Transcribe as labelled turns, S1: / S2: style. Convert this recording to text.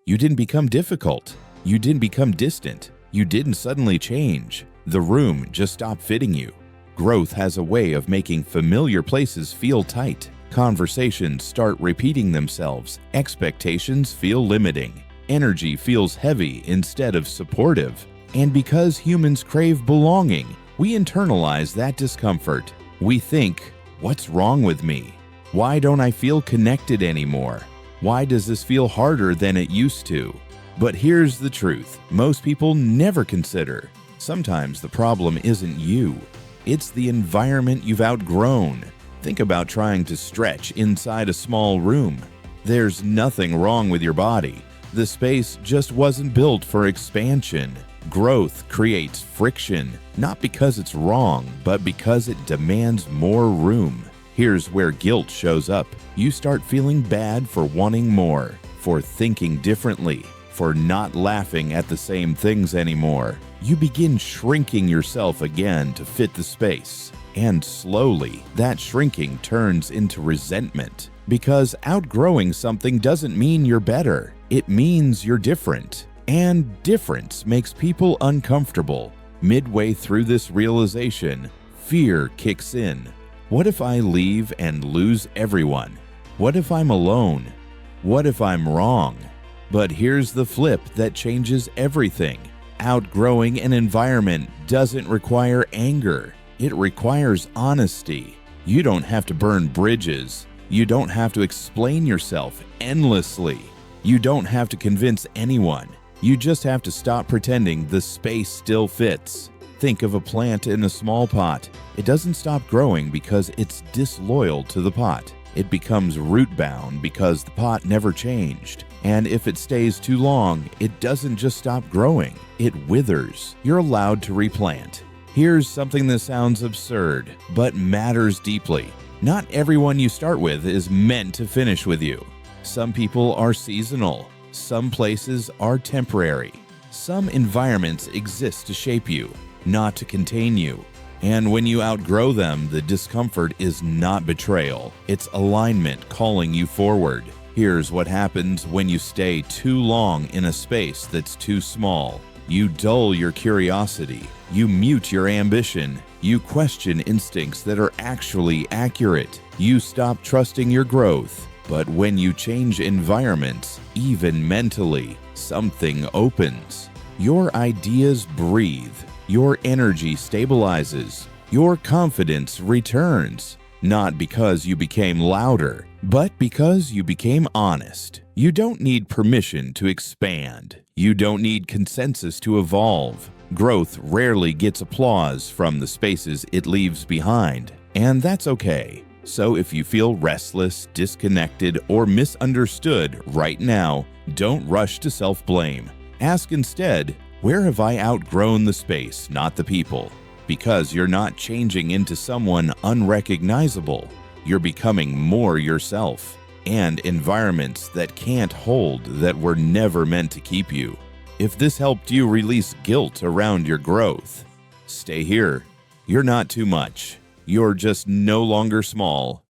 S1: You didn't become difficult. You didn't become distant. You didn't suddenly change. The room just stopped fitting you. Growth has a way of making familiar places feel tight. Conversations start repeating themselves. Expectations feel limiting. Energy feels heavy instead of supportive. And because humans crave belonging, we internalize that discomfort. We think, what's wrong with me? Why don't I feel connected anymore? Why does this feel harder than it used to? But here's the truth most people never consider. Sometimes the problem isn't you. It's the environment you've outgrown. Think about trying to stretch inside a small room. There's nothing wrong with your body. The space just wasn't built for expansion. Growth creates friction, not because it's wrong, but because it demands more room. Here's where guilt shows up. You start feeling bad for wanting more, for thinking differently, for not laughing at the same things anymore. You begin shrinking yourself again to fit the space. And slowly, that shrinking turns into resentment. Because outgrowing something doesn't mean you're better. It means you're different. And difference makes people uncomfortable. Midway through this realization, fear kicks in. What if I leave and lose everyone? What if I'm alone? What if I'm wrong? But here's the flip that changes everything. Outgrowing an environment doesn't require anger. It requires honesty. You don't have to burn bridges. You don't have to explain yourself endlessly. You don't have to convince anyone. You just have to stop pretending the space still fits. Think of a plant in a small pot. It doesn't stop growing because it's disloyal to the pot. It becomes root-bound because the pot never changed. And if it stays too long, it doesn't just stop growing. It withers. You're allowed to replant. Here's something that sounds absurd, but matters deeply. Not everyone you start with is meant to finish with you. Some people are seasonal. Some places are temporary. Some environments exist to shape you, not to contain you. And when you outgrow them, the discomfort is not betrayal. It's alignment calling you forward. Here's what happens when you stay too long in a space that's too small. You dull your curiosity. You mute your ambition. You question instincts that are actually accurate. You stop trusting your growth. But when you change environments, even mentally, something opens. Your ideas breathe. Your energy stabilizes. Your confidence returns. Not because you became louder, but because you became honest. You don't need permission to expand. You don't need consensus to evolve. Growth rarely gets applause from the spaces it leaves behind, and that's okay. So if you feel restless, disconnected, or misunderstood right now, don't rush to self-blame. Ask instead, where have I outgrown the space, not the people? Because you're not changing into someone unrecognizable. You're becoming more yourself. And environments that can't hold that were never meant to keep you. If this helped you release guilt around your growth, stay here. You're not too much. You're just no longer small.